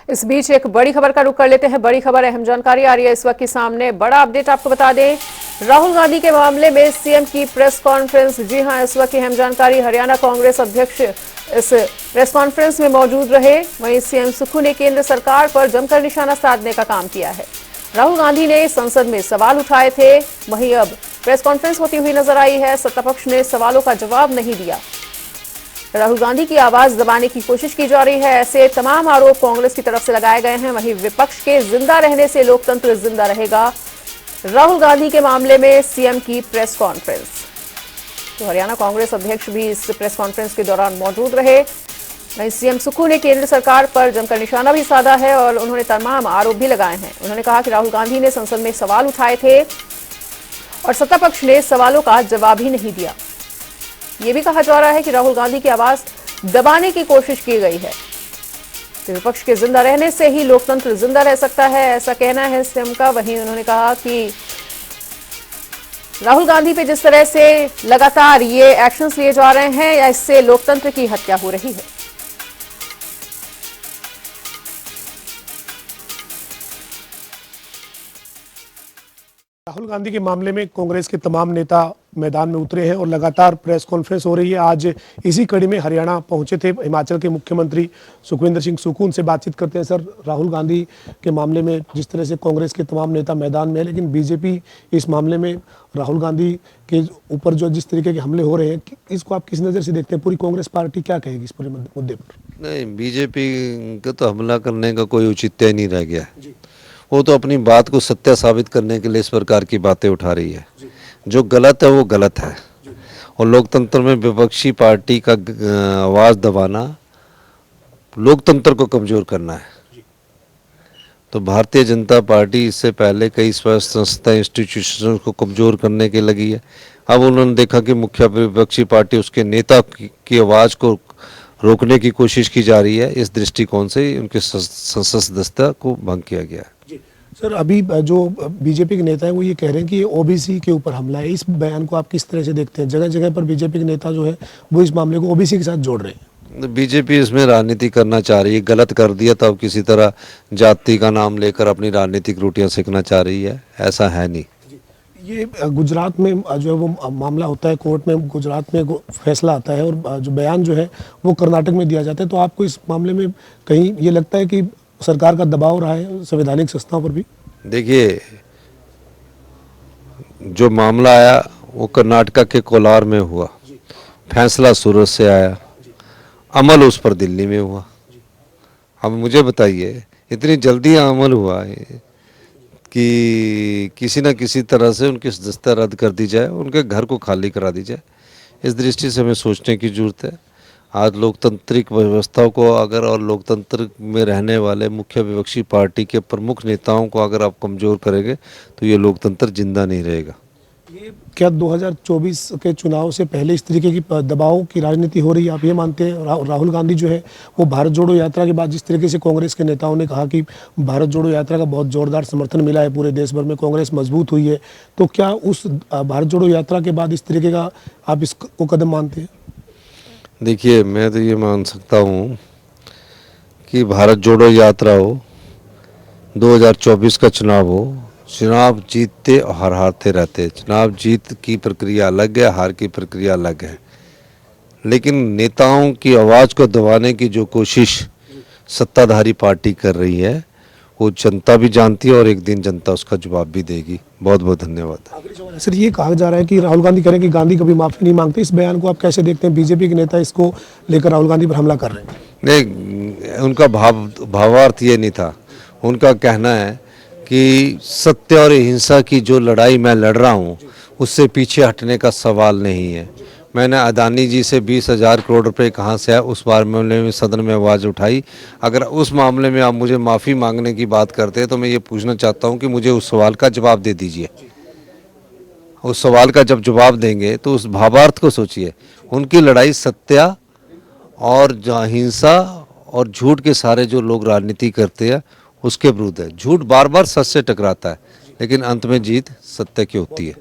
इस बीच एक बड़ी खबर का रुख कर लेते हैं। बड़ी खबर, अहम जानकारी आ रही है इस वक्त की सामने। बड़ा अपडेट आपको बता दें, राहुल गांधी के मामले में सीएम की प्रेस कॉन्फ्रेंस। जी हां, इस वक्त की अहम जानकारी, हरियाणा कांग्रेस अध्यक्ष इस प्रेस कॉन्फ्रेंस में मौजूद रहे। वहीं सीएम सुक्खू ने केंद्र सरकार पर जमकर निशाना साधने का काम किया है। राहुल गांधी ने संसद में सवाल उठाए थे, वहीं अब प्रेस कॉन्फ्रेंस होती हुई नजर आई है। सत्तापक्ष ने सवालों का जवाब नहीं दिया। राहुल गांधी की आवाज दबाने की कोशिश की जा रही है, ऐसे तमाम आरोप कांग्रेस की तरफ से लगाए गए हैं। वहीं विपक्ष के जिंदा रहने से लोकतंत्र जिंदा रहेगा। राहुल गांधी के मामले में सीएम की प्रेस कॉन्फ्रेंस। तो हरियाणा कांग्रेस अध्यक्ष भी इस प्रेस कॉन्फ्रेंस के दौरान मौजूद रहे। वहीं सीएम सुक्खू ने केंद्र सरकार पर जमकर निशाना भी साधा है और उन्होंने तमाम आरोप भी लगाए हैं। उन्होंने कहा कि राहुल गांधी ने संसद में सवाल उठाए थे और सत्तापक्ष ने सवालों का जवाब ही नहीं दिया। यह भी कहा जा रहा है कि राहुल गांधी की आवाज दबाने की कोशिश की गई है। तो विपक्ष के जिंदा रहने से ही लोकतंत्र जिंदा रह सकता है, ऐसा कहना है सीएम का। वहीं उन्होंने कहा कि राहुल गांधी पे जिस तरह से लगातार ये एक्शंस लिए जा रहे हैं, या इससे लोकतंत्र की हत्या हो रही है। राहुल गांधी के मामले में कांग्रेस के तमाम नेता मैदान में उतरे हैं और लगातार प्रेस कॉन्फ्रेंस हो रही है। आज इसी कड़ी में हरियाणा पहुंचे थे हिमाचल के मुख्यमंत्री सुखविंदर सिंह सुक्खू। उनसे बातचीत करते हैं। सर, राहुल गांधी के मामले में जिस तरह से कांग्रेस के तमाम नेता मैदान में है, लेकिन बीजेपी इस मामले में राहुल गांधी के ऊपर जो जिस तरीके के हमले हो रहे हैं, इसको आप किस नज़र से देखते हैं? पूरी कांग्रेस पार्टी क्या कहेगी इस पूरे मुद्दे पर? नहीं, बीजेपी का तो हमला करने का कोई औचित्य नहीं रह गया। वो तो अपनी बात को सत्य साबित करने के लिए इस प्रकार की बातें उठा रही है। जो गलत है वो गलत है, और लोकतंत्र में विपक्षी पार्टी का आवाज़ दबाना लोकतंत्र को कमज़ोर करना है। तो भारतीय जनता पार्टी इससे पहले कई स्वायत्त संस्था इंस्टीट्यूशन को कमज़ोर करने के लगी है। अब उन्होंने देखा कि मुख्य विपक्षी पार्टी उसके नेता की आवाज़ को रोकने की कोशिश की जा रही है। इस दृष्टिकोण से उनके संसद सदस्यता को भंग किया गया है। सर, अभी जो बीजेपी के नेता हैं वो ये कह रहे हैं कि ओबीसी के ऊपर हमला है। इस बयान को आप किस तरह से देखते हैं? जगह जगह पर बीजेपी के नेता जो है वो इस मामले को ओबीसी के साथ जोड़ रहे हैं। बीजेपी इसमें राजनीति करना चाह रही है। गलत कर दिया तो अब किसी तरह जाति का नाम लेकर अपनी राजनीतिक रोटियां सेकना चाह रही है, ऐसा है नहीं। ये गुजरात में जो है वो मामला होता है, कोर्ट में गुजरात में फैसला आता है और जो बयान जो है वो कर्नाटक में दिया जाता है। तो आपको इस मामले में कहीं ये लगता है कि सरकार का दबाव रहा है संवैधानिक संस्थाओं पर भी? देखिए, जो मामला आया वो कर्नाटक के कोलार में हुआ, फैसला सूरत से आया, अमल उस पर दिल्ली में हुआ। अब मुझे बताइए, इतनी जल्दी अमल हुआ है कि किसी न किसी तरह से उनकी सदस्यता रद्द कर दी जाए, उनके घर को खाली करा दी जाए। इस दृष्टि से हमें सोचने की जरूरत है। आज लोकतांत्रिक व्यवस्थाओं को अगर, और लोकतंत्र में रहने वाले मुख्य विपक्षी पार्टी के प्रमुख नेताओं को अगर आप कमज़ोर करेंगे तो ये लोकतंत्र जिंदा नहीं रहेगा। ये क्या 2024 के चुनाव से पहले इस तरीके की दबाव की राजनीति हो रही है? आप ये मानते हैं? राहुल गांधी जो है वो भारत जोड़ो यात्रा के बाद जिस तरीके से कांग्रेस के नेताओं ने कहा कि भारत जोड़ो यात्रा का बहुत जोरदार समर्थन मिला है, पूरे देश भर में कांग्रेस मजबूत हुई है, तो क्या उस भारत जोड़ो यात्रा के बाद इस तरीके का आप इसको कदम मानते हैं? देखिए, मैं तो ये मान सकता हूँ कि भारत जोड़ो यात्रा हो, 2024 का चुनाव हो, चुनाव जीतते और हारते रहते। चुनाव जीत की प्रक्रिया अलग है, हार की प्रक्रिया अलग है। लेकिन नेताओं की आवाज़ को दबाने की जो कोशिश सत्ताधारी पार्टी कर रही है वो जनता भी जानती है, और एक दिन जनता उसका जवाब भी देगी। बहुत बहुत धन्यवाद। सर, ये कहा जा रहा है कि राहुल गांधी कह रहे हैं कि गांधी कभी माफ़ी नहीं मांगते। इस बयान को आप कैसे देखते हैं? बीजेपी के नेता इसको लेकर राहुल गांधी पर हमला कर रहे हैं। नहीं, उनका भावार्थ ये नहीं था। उनका कहना है कि सत्य और हिंसा की जो लड़ाई मैं लड़ रहा हूँ उससे पीछे हटने का सवाल नहीं है। मैंने अदानी जी से 20,000 करोड़ रुपए कहाँ से आए उस मामले में सदन में आवाज़ उठाई। अगर उस मामले में आप मुझे माफ़ी मांगने की बात करते हैं तो मैं ये पूछना चाहता हूँ कि मुझे उस सवाल का जवाब दे दीजिए। उस सवाल का जब जवाब देंगे तो उस भावार्थ को सोचिए। उनकी लड़ाई सत्य और हिंसा और झूठ के सारे जो लोग राजनीति करते हैं उसके विरुद्ध है। झूठ बार बार सच से टकराता है, लेकिन अंत में जीत सत्य की होती है।